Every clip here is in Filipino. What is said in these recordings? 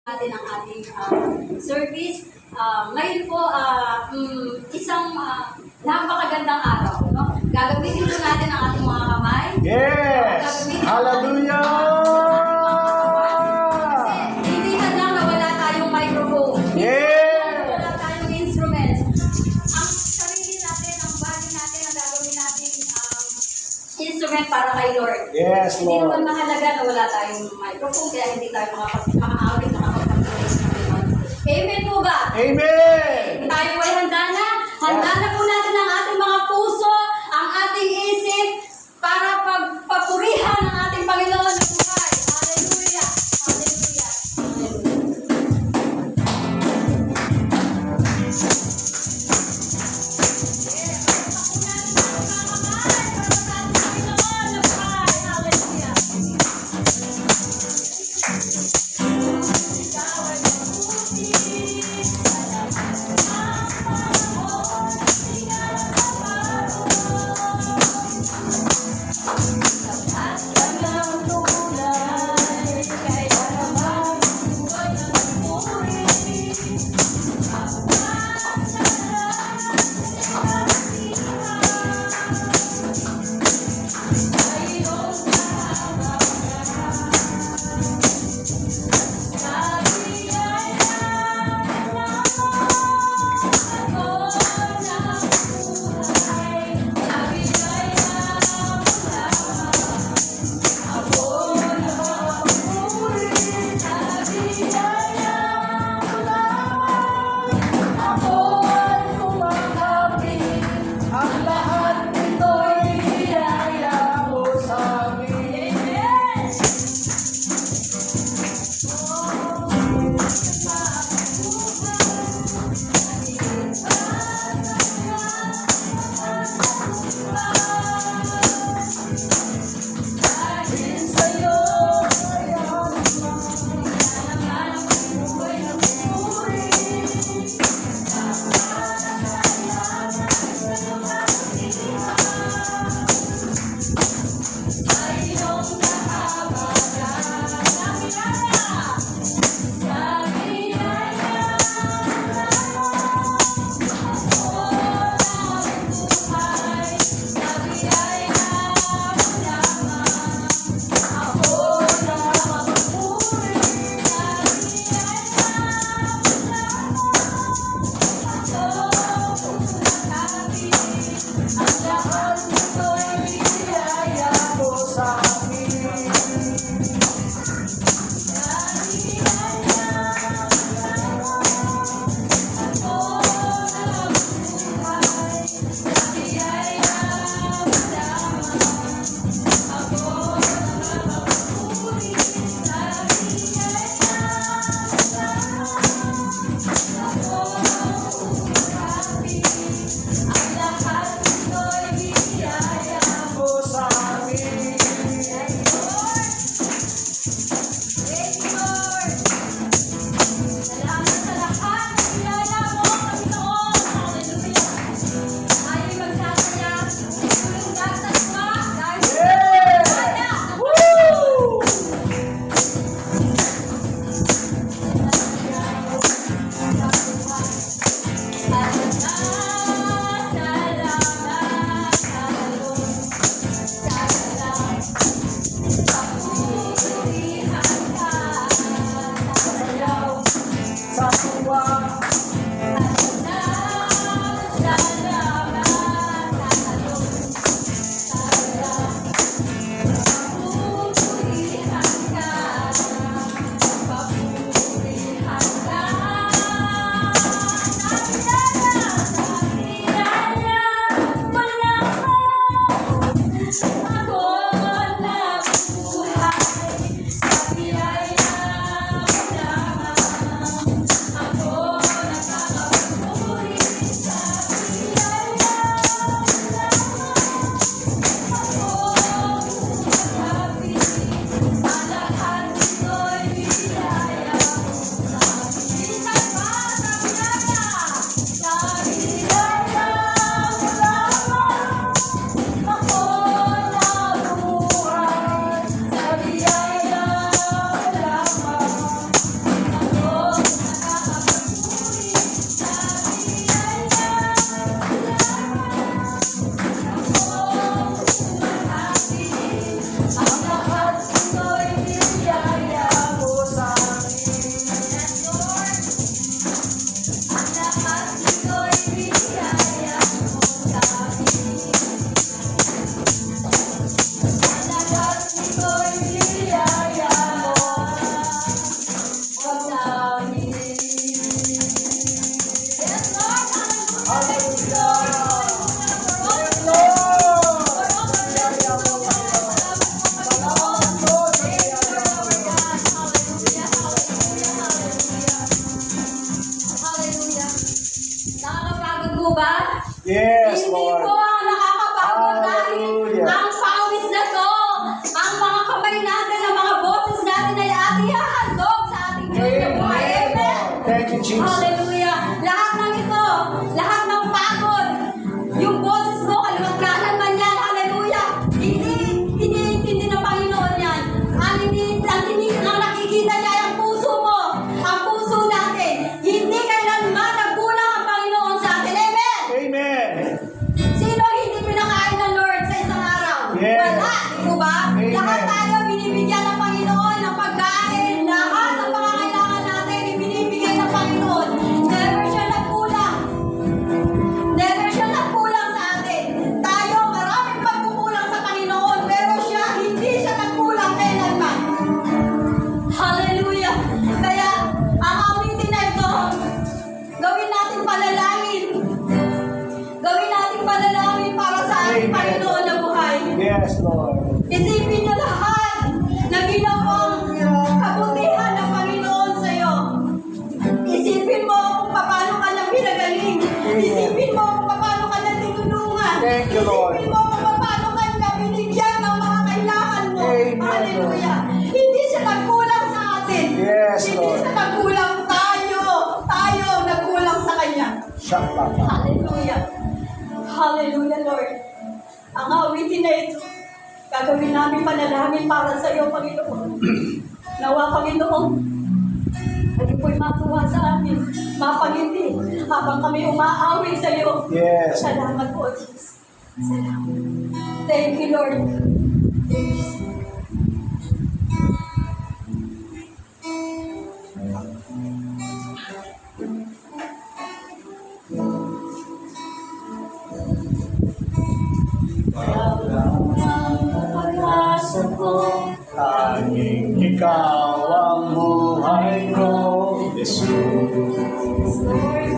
natin ang ating service. Ngayon po, isang napakagandang araw. No? Gagamitin po natin ang ating mga kamay. Yes! Hallelujah! Kasi hindi na lang na wala tayong microphone. Yes! Wala tayong instruments. Ang sarili natin, ang body natin, ang gagawin natin instrument para kay Lord. Yes, Hindi Lord. naman mahalaga na wala tayong microphone, kaya hindi tayo makakawin, makakapag-praise ng Lord. Amen po ba? Amen! Tayo po ay handa na. Handa na po natin ang ating mga puso, ang ating isip, para pagpapurihan ang ating Panginoon ng buhay. Hallelujah! Hallelujah! Hallelujah! Ang lahat nito'y niyaya mo sa amin. Yes, Hindi Lord. po ang nakakapagod dahil Hallelujah. ang pawis na to, ang mga kamay natin, ang mga boses natin ay ating hahandog sa ating Diyos na buhay. Amen. Thank you, Jesus. Hallelujah. Lahat ng ito, lahat ng pagod, yung boses mo, kaluwag-kanan man yan, hallelujah. Hindi ng Panginoon yan. Ang nakikita niya ay ang puso mo, ang puso natin. Hindi kailanman nagkulang ang Panginoon sa atin. Amen. Amen. Sino hindi pinakain ng Lord sa isang araw? Yes. Wala, di ba ba? Amen. Lahat tayo binibigyan ng Panginoon ng pagkain, lahat ng pangangailangan natin ibinibigay ng Panginoon. Never siya nagkulang. Never siya nagkulang sa atin. Tayo, maraming pagkukulang sa Panginoon, pero siya, hindi siya nagkulang kailanman. Hallelujah! Kaya, ang awitin na ito, gawin natin panalangin. Gawin natin panalangin para sa ating Amen. Panginoon na buhay. Yes, Lord. Isipin niyo lahat na ginawang kabutihan ng Panginoon sa iyo. Isipin mo kung paano ka nang pinagaling. Isipin mo kung paano ka nang tinulungan. Thank you, Lord. Isipin mo kung paano ka nang binigyan ng mga kailangan mo. Amen, Hallelujah. Hindi siya nagkulang sa atin. Yes, Hindi Lord. siya nagkulang. Tayo nagkulang sa Kanya. Shaka. Hallelujah. Hallelujah, Lord. Ang awitin na ito, gagawin namin panalangin para sa iyo, Panginoon. Nawa, Panginoon, kayo po'y matuwa sa amin, mapangiti, habang kami umaawit sa iyo. Yes. Salamat po, Jesus. Salamat. Thank you, Lord. Thank you. Pag-asa ko, Tanging ikaw ang buhay ko, Jesus. Lord,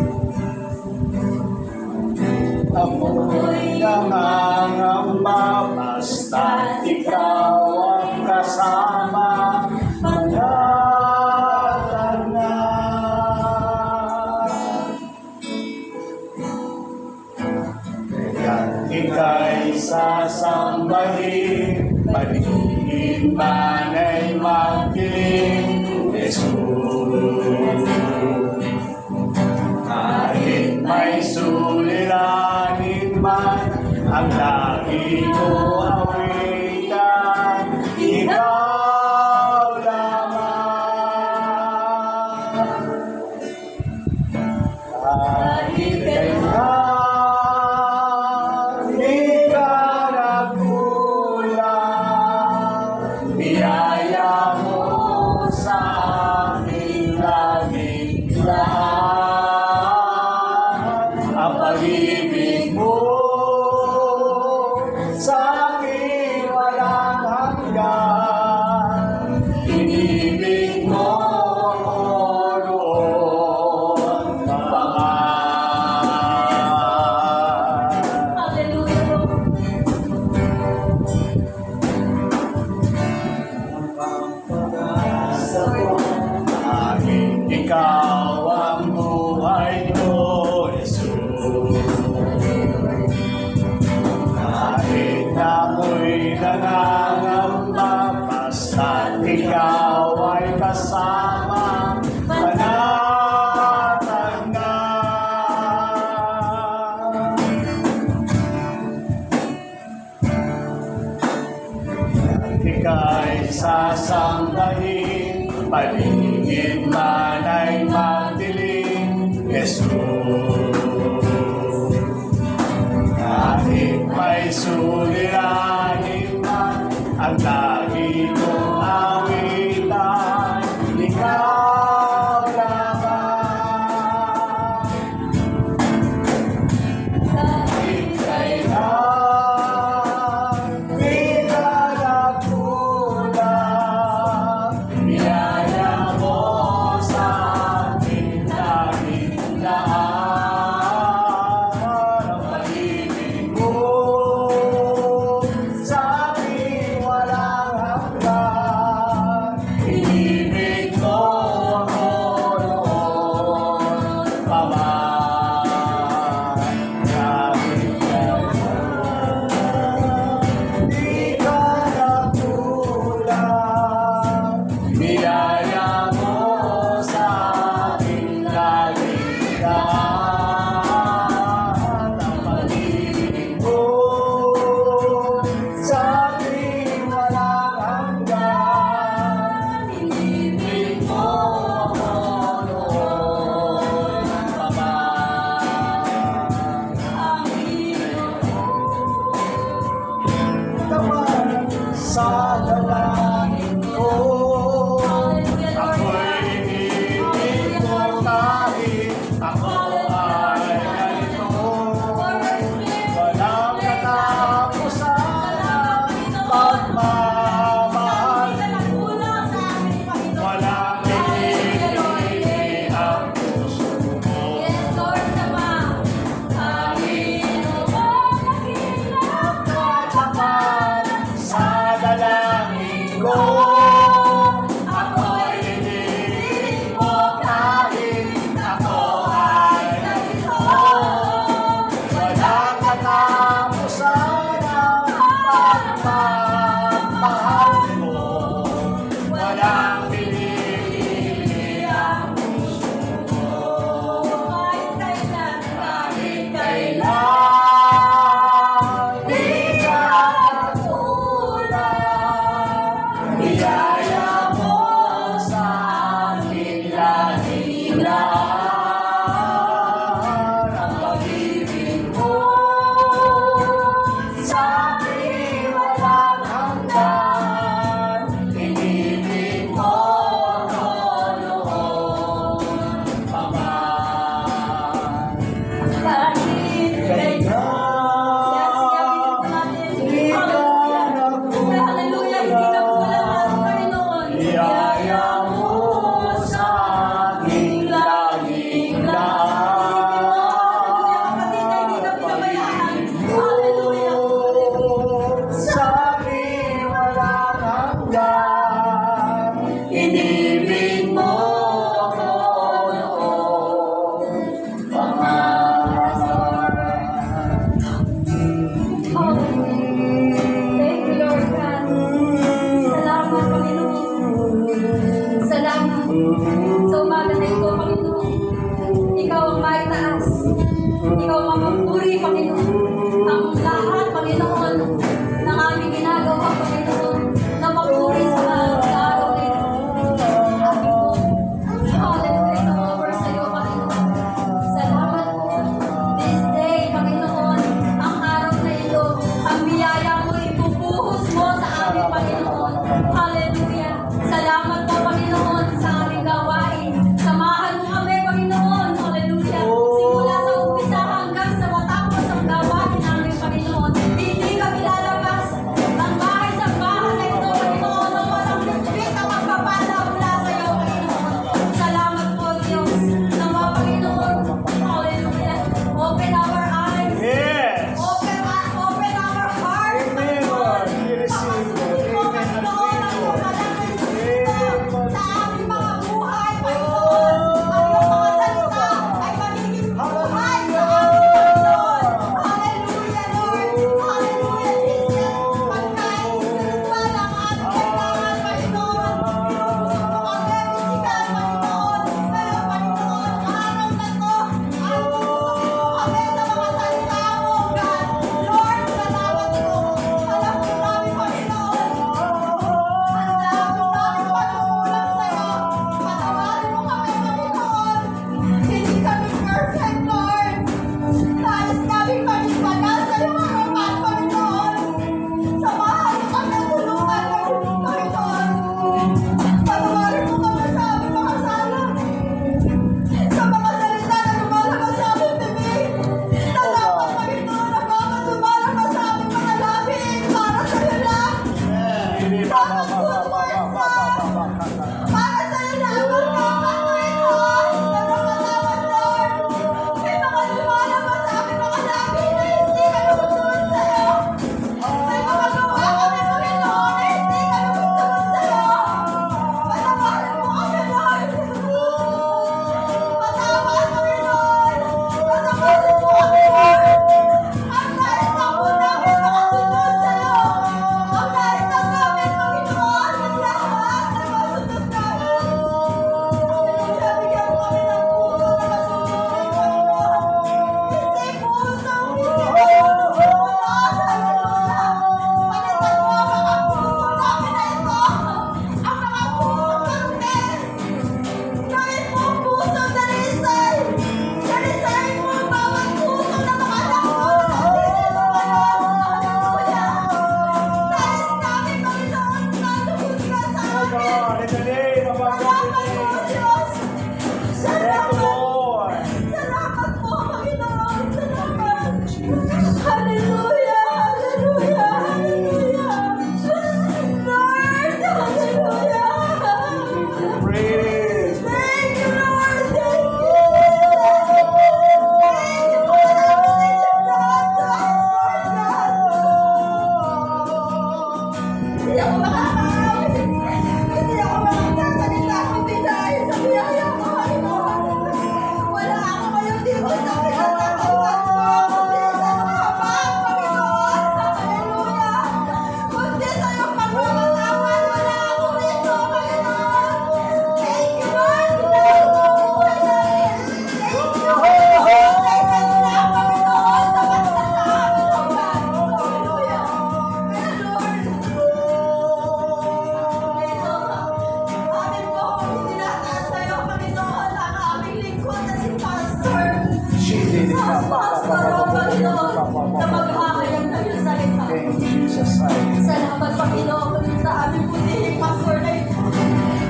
Ako'y nangangamba, basta't ikaw ang kasama. Manatag na. Kaya't ika'y sasambahin, paligid man ay magdilim, Jesus. Kahit may suliranin man, ang lagi ko awitan, ikaw lamang. Kahit kailan, di ka nagkulang, biyaya mo sa aking laging lahat. Ang pag-ibig mo sa akin walang hanggan. Inibig mo ako noon pa man. hallelujah, Lord. Pag-asa ko, tanging ikaw ang buhay ko, Jesus. Kahit ako'y nangangamba, basta't ikaw ay kasama, panatag na. Ika'y sasambahin, paligid man ay magdilim, Jesus. Kahit may suliranin man, ang lagi kong awitan, ikaw lamang. Kahit kailan, di ka nagkulang, biyaya mo sa akin laging lahat. Ikaw mapapuri, Panginoon. Ang lahat, Panginoon, ng aming ginagawa, Panginoon, na papuri sa araw na ito. Amin po. Hallelujah. Ito over sa iyo, Panginoon. Salamat po. This day, Panginoon, ang araw na ito, ang biyaya mo, ipupuhos mo sa aming Panginoon. Hallelujah. Salamat po, Panginoon, sa aming gawain. Samahan mo kami, Panginoon. Hallelujah. Simula sa umpisa hanggang sa matapos ang gawain namin, Panginoon. Hindi kami lalabas ng bahay sa bahay na ito, Panginoon, na walang lupit na magpapala mula sa iyo, Panginoon. Salamat po, Diyos. Nawa, Panginoon. Hallelujah. Open our eyes. Yes. Open our hearts, Amen, Lord. We receive it. Panginoon, Amen. Panginoon, ang lumalaki sa aming mga buhay, Panginoon. Ang iyong mga salita ay magiging buhay sa aming Panginoon. Hallelujah, Lord. Hallelujah, Jesus. Pagkain spiritual ang aming kailangan, Panginoon. Inuusap mo kami, physical, Panginoon. Kaya, Panginoon, araw na to, ay inuusap mo kami sa mga salita mo, God. Lord, salamat po. Alam po namin, Panginoon. Ang dami namin pagkukulang sa'yo. Patawarin mo kami, Panginoon. Hindi kami perfect, Lord. Nais namin maging banal sa iyong harapan, Panginoon. Samahan mo kami at tulungan mo, Panginoon. Patawarin mo kami sa aming mga sala. Sa mga salita na lumalabas sa aming bibig. Na dapat, Panginoon, na bawat lumalabas sa aming mga labi para sa'yo lang. Dapat good words lang. Para sa'yo lang ang dapat, Panginoon. Pero matawad, Lord. May mga lumalabas sa aming mga labi na hindi ka nagustuhan sa'yo. May mga gawa kami, Panginoon, na hindi ka nagustuhan sa'yo. Patawarin mo kami, Lord. Patawad, Panginoon. Patawarin mo kami, Lord. Ang nais na po namin makasunod sa'yo. Ang nais na namin, Panginoon, ang lahat na masunod namin. Hallelujah. Bigyan mo kami ng puso na masunod kay Panginoon. Hindi pusong hindi masunod. Hallelujah. Palitan mo ang mga puso namin na ito. Ang mga pusong karne. Gawin mo ang pusong dalisay. Dalisayin mo ang bawat puso na makalangkot at hindi mo ngayon. Hallelujah. Nais namin, Panginoon, na lugod ka sa amin. God, in the name of our Salamat po, Lord. Diyos. Thank you, Salamat. Lord. Salamat po, Panginoon. Salamat. Hallelujah. Hallelujah. Hallelujah. Lord, hallelujah. Praise. Thank you, Lord. Thank you. Thank you for everything you've done to us, Lord God. Hindi ako makakawin. Hindi ako makakasalita kundi dahil sa biyaya mo, Panginoon. Wala ako ngayon dito sa pinatatawa mo, kundi sa habang, Panginoon. Hallelujah. Kundi sa iyong pagmamatawan, wala ako rito, Panginoon. Thank you, Lord. Dahil sa buhay namin. Thank you. Dahil sa ila, Panginoon, sa basta sa amin, oh God. Hallelujah. Kaya, Lord, ito, amin po tinataas sa iyo, Panginoon, ang aming lingkod na si Pastor. Pastor, oh Panginoon, na maghahayag ng iyong salita. In Jesus' name. Salamat, Panginoon, sa aming putihing pastor na ito,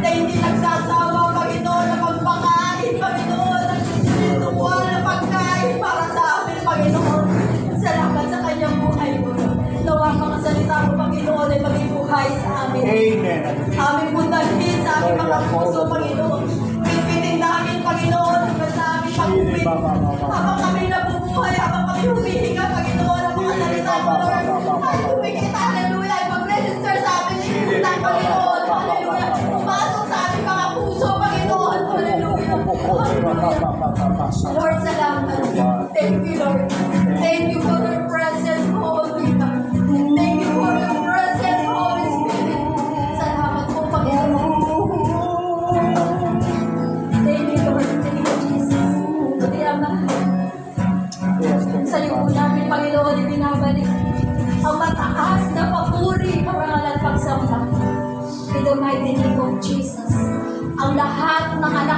na hindi nagsasawa, Panginoon, na magpakain, Panginoon, ng spiritual na pagkain para sa amin, Panginoon. Salamat sa kanyang buhay mo. Nawa ang mga salita mo, Panginoon, ay maging buhay sa amin. Amen. Aming pundalhin sa aming mga puso, Panginoon. Pipitin namin, Panginoon, hanggang sa aming pag-uwi. Habang kami nabubuhay, habang kami humihinga, Panginoon, ang mga salita mo, Lord. Ay humikita, hallelujah, ay mag-register sa aming lipunan, Panginoon. Hallelujah. Pumasok sa aming mga puso, Panginoon. Hallelujah. Hallelujah. Lord, salamat. Thank you, Lord. Thank you for your presence, Holy God. Thank you for your presence, Holy Spirit. Salamat po, Panginoon. Thank you, Lord. Thank you, Jesus. Pati Ama. lahat ng anak